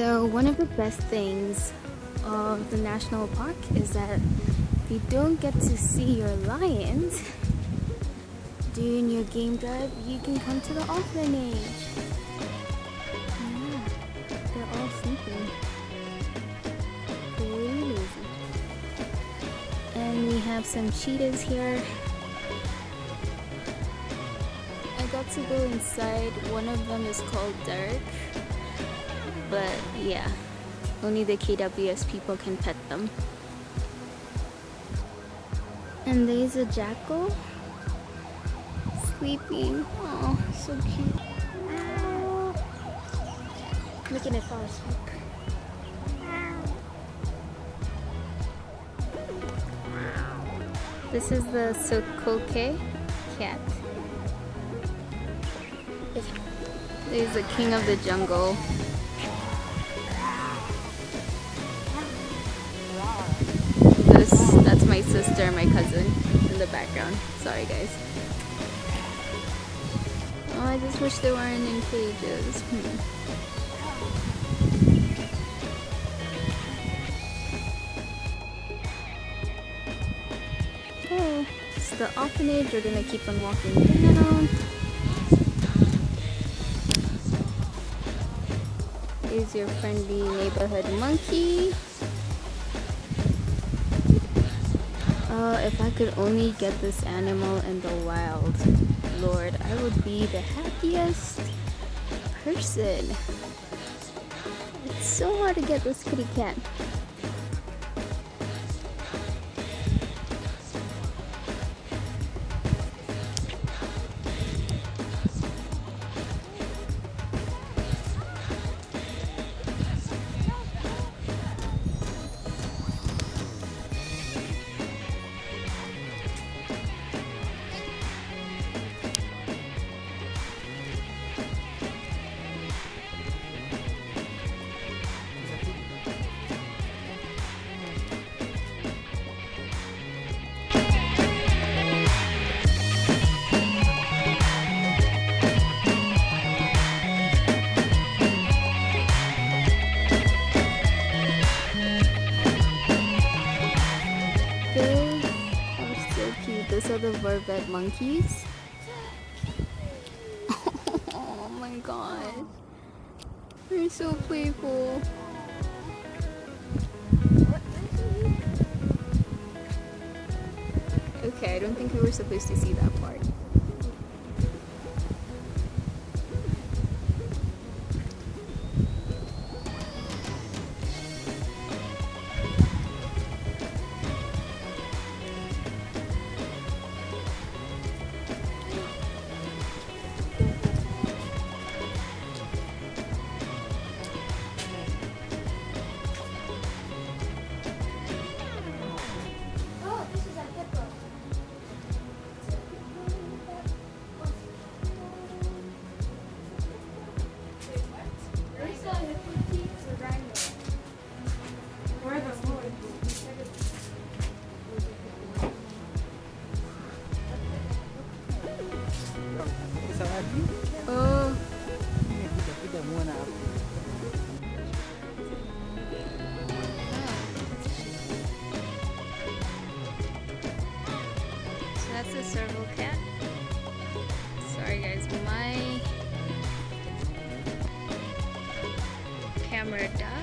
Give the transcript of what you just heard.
So one of the best things of the national park is that if you don't get to see your lions during your game drive, you can come to the orphanage. Yeah, they're all sleeping. They're really lazy. And we have some cheetahs here. I got to go inside. One of them is called Derek. But yeah, only the KWS people can pet them. And there's a jackal sleeping. Oh, so cute. Making it fall asleep. This is the Sokoke cat. There's the king of the jungle. That's my sister, my cousin in the background. Sorry guys. Oh, I just wish they weren't in cages. Oh, it's the orphanage. We're gonna keep on walking down. Here's your friendly neighborhood monkey. If I could only get this animal in the wild, Lord, I would be the happiest person. It's so hard to get this kitty cat. Those are the vervet monkeys. Oh my god. They're so playful. Okay, I don't think we were supposed to see that part. Oh. So that's a serval cat. Sorry guys, my camera died.